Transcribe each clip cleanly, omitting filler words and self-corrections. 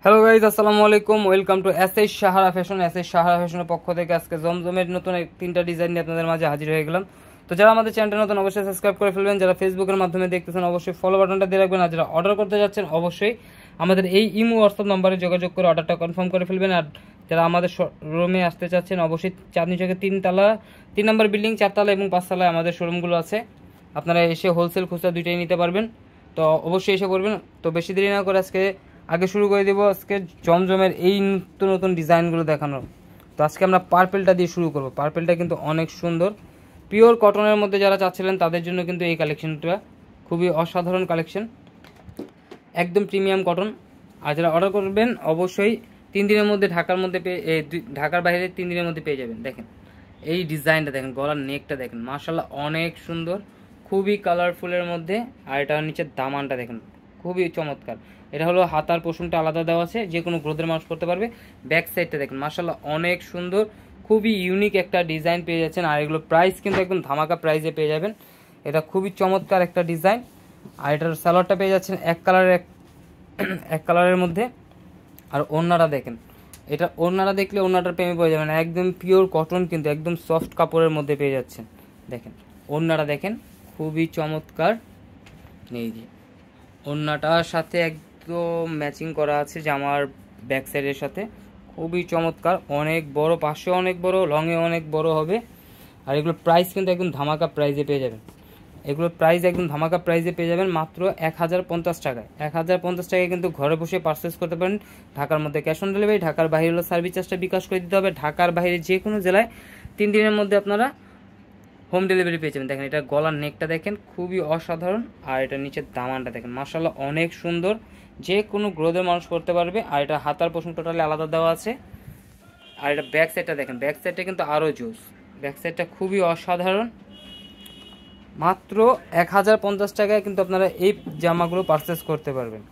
Hello guys, আসসালামু আলাইকুম। Welcome to SS Sahara fashion. SS Sahara ফ্যাশনের পক্ষ থেকে আজকে জমজমের নতুন তিনটা ডিজাইন নিয়ে আপনাদের মাঝে হাজির হয়ে গেলাম। তো যারা আমাদের চ্যানেলটা নতুন অবশ্যই সাবস্ক্রাইব করে ফেলবেন, যারা ফেসবুকের মাধ্যমে দেখতেছেন অবশ্যই ফলো বাটনটা দিয়ে রাখবেন, আর যারা অর্ডার করতে যাচ্ছেন অবশ্যই আমাদের এই ইমো হোয়াটসঅ্যাপ নাম্বারে যোগাযোগ করে অর্ডারটা কনফার্ম করে ফেলবেন। আর যারা আমাদের শোরুমে আসতে চাচ্ছেন অবশ্যই চাঁদনী চকের 3 নম্বর বিল্ডিং, 4 এবং 5 আমাদের শোরুমগুলো আছে। আপনারা এসে হোলসেল খুচরা দুইটাই নিতে পারবেন, তো অবশ্যই এসে করবেন। তো বেশি দেরি না করে আগে শুরু করে দেবো আজকে জমজমের এই নতুন নতুন ডিজাইনগুলো দেখানোর। তো আজকে আমরা পার্পেলটা দিয়ে শুরু করব। পার্পেলটা কিন্তু অনেক সুন্দর, পিওর কটনের মধ্যে যারা চাচ্ছিলেন তাদের জন্য কিন্তু এই কালেকশনটা খুবই অসাধারণ কালেকশন, একদম প্রিমিয়াম কটন। আর যারা অর্ডার করবেন অবশ্যই 3 দিনের মধ্যে ঢাকার বাইরে 3 দিনের মধ্যে পেয়ে যাবেন। দেখেন এই ডিজাইনটা, দেখেন গলার নেকটা দেখেন, মাশাআল্লাহ অনেক সুন্দর, খুবই কালারফুলের মধ্যে। আর এটার নিচের দামানটা দেখেন, খুবই চমৎকার। এটা হলো হাতার পোষণটা আলাদা দেওয়া আছে, যে কোনো গ্রোথের মানুষ করতে পারবে। ব্যাক সাইডটা দেখেন, মাশাআল্লাহ অনেক সুন্দর, খুবই ইউনিক একটা ডিজাইন পেয়ে যাচ্ছেন। আর এগুলো প্রাইস কিন্তু একদম ধামাকা প্রাইসে পেয়ে যাবেন। এটা খুবই চমৎকার একটা ডিজাইন। আর এটার সালোয়ারটা পেয়ে যাচ্ছেন এক কালারের মধ্যে। আর ওড়নাটা দেখেন, এটা ওড়নাটা দেখলে ওড়নাটার প্রেমে পড়ে যাবেন। একদম পিওর কটন, কিন্তু একদম সফট কাপড়ের মধ্যে পেয়ে যাচ্ছেন। দেখেন ওড়নাটা দেখেন, খুবই চমৎকার। এই যে ওড়নাটার সাথে একদম ম্যাচিং করা আছে জামার ব্যাক সাইডের সাথে, খুবই চমৎকার। অনেক বড়, পাশে অনেক বড়, লংয়ে অনেক বড় হবে। আর এগুলোর প্রাইস কিন্তু একদম ধামাকা প্রাইজে পেয়ে যাবেন। এগুলোর প্রাইস একদম ধামাকা প্রাইজে পেয়ে যাবেন মাত্র 1050 টাকায়। 1050 টাকায় কিন্তু ঘরে বসে পারচেস করতে পারেন। ঢাকার মধ্যে ক্যাশ অন ডেলিভারি, ঢাকার বাইরে হলো সার্ভিস চার্জটা বিকাশ করে দিতে হবে। ঢাকার বাইরে যে কোনো জেলায় 3 দিনের মধ্যে আপনারা হোম ডেলিভারি পেয়ে যাবেন। দেখেন এটা গলার নেকটা দেখেন, খুবই অসাধারণ। আর এটা নিচের দামানটা দেখেন, মাশাআল্লাহ অনেক সুন্দর, যে কোনো গ্রোথের মানুষ করতে পারবে। আর এটা হাতার পোষণ টোটালি আলাদা দেওয়া আছে। আর এটা ব্যাক সাইডটা দেখেন, ব্যাক সাইডটা কিন্তু আরও জোস, ব্যাক সাইডটা খুবই অসাধারণ। মাত্র 1050 টাকায় কিন্তু আপনারা এই জামাগুলো পারচেস করতে পারবেন।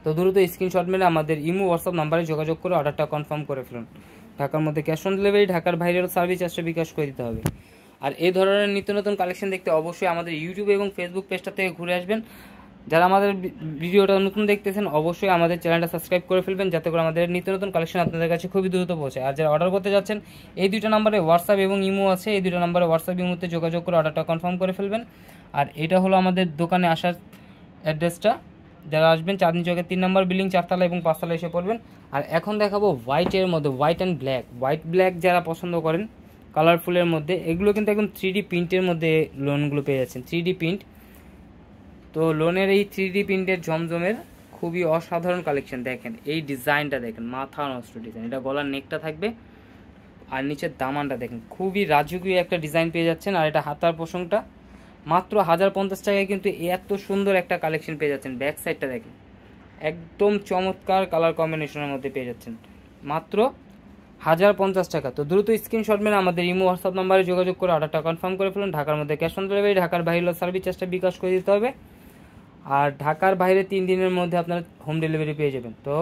তো দ্রুত স্ক্রিনশট মেরে আমাদের ইমো হোয়াটসঅ্যাপ নাম্বারে যোগাযোগ করে অর্ডারটা কনফার্ম করে ফেলুন। ঢাকার মধ্যে ক্যাশ অন ডেলিভারি, ঢাকার বাইরের সার্ভিস চার্জটা বিকাশ করে দিতে হবে। আর এই ধরনের নিত্য নতুন কালেকশন দেখতে অবশ্যই আমাদের ইউটিউব এবং ফেসবুক পেজটা থেকে ঘুরে আসবেন। যারা আমাদের ভিডিওটা নতুন দেখতেছেন অবশ্যই আমাদের চ্যানেলটা সাবস্ক্রাইব করে ফেলবেন, যাতে করে আমাদের নিত্য নতুন কালেকশন আপনাদের কাছে খুবই দ্রুত পৌঁছায়। আর যারা অর্ডার করতে যাচ্ছেন এই দুটো নাম্বারে হোয়াটসঅ্যাপ এবং ইমো আছে, এই দুটো নাম্বারে হোয়াটসঅ্যাপ ইমোতে যোগাযোগ করে অর্ডারটা কনফার্ম করে ফেলবেন। আর এটা হলো আমাদের দোকানে আসার অ্যাড্রেসটা। যারা আসবেন চাঁদনী চকের 3 নম্বর বিল্ডিং, 4 এবং 5 এসে পড়বেন। আর এখন দেখাবো হোয়াইটের মধ্যে, white and black. White black যারা পছন্দ করেন কালারফুলের মধ্যে, এগুলো কিন্তু একদম 3D প্রিন্টের মধ্যে লোনগুলো পেয়ে যাচ্ছেন, 3D প্রিন্ট। তো লোনের এই 3D প্রিন্টের জমজমের খুবই অসাধারণ কালেকশন। দেখেন এই ডিজাইনটা দেখেন, মাথা নষ্ট ডিজাইন। এটা গলার নেকটা থাকবে, আর নিচের দামানটা দেখেন, খুবই রাজকীয় একটা ডিজাইন পেয়ে যাচ্ছেন। আর এটা হাতার পোষণটা মাত্র 1050 টাকায় কিন্তু এত সুন্দর একটা কালেকশন পেয়ে যাচ্ছেন। ব্যাক সাইডটা দেখেন, একদম চমৎকার কালার কম্বিনেশনের মধ্যে পেয়ে যাচ্ছেন মাত্র 1050 টাকা। তো দ্রুত স্ক্রিনশট মেরে আমাদের ইমো হোয়াটসঅ্যাপ নাম্বারে যোগাযোগ করে অর্ডারটা কনফার্ম করে ফেলুন। ঢাকার মধ্যে ক্যাশ অন ডেলিভারি, ঢাকার বাইরে সার্ভিস চার্জটা বিকাশ করে দিতে হবে। আর ঢাকার বাইরে 3 দিনের মধ্যে আপনারা হোম ডেলিভারি পেয়ে যাবেন। তো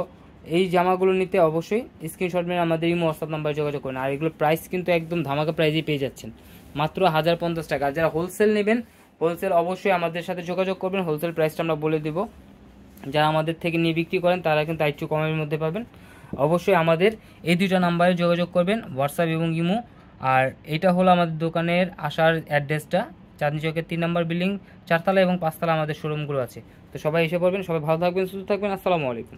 এই জামাগুলো নিতে অবশ্যই স্ক্রিনশট মেরে আমাদের ইমো হোয়াটসঅ্যাপ নাম্বারে যোগাযোগ করুন। আর এগুলো প্রাইস কিন্তু একদম ধামাকা প্রাইজেই পেয়ে যাচ্ছেন মাত্র 1050 টাকা। আর যারা হোলসেল নেবেন, হোলসেল অবশ্যই আমাদের সাথে যোগাযোগ করবেন, হোলসেল প্রাইসটা আমরা বলে দেবো। যারা আমাদের থেকে নিয়ে বিক্রি করেন তারা কিন্তু একটু কমের মধ্যে পাবেন। অবশ্যই আমাদের এই দুটো নাম্বারে যোগাযোগ করবেন, হোয়াটসঅ্যাপ এবং ইমো। আর এটা হলো আমাদের দোকানের আসার অ্যাড্রেসটা, চাঁদনী চকের 3 নম্বর বিল্ডিং, 4 এবং 5 আমাদের শোরুমগুলো আছে। তো সবাই এসে পড়বেন, সবাই ভালো থাকবেন, সুস্থ থাকবেন। আসসালামু আলাইকুম।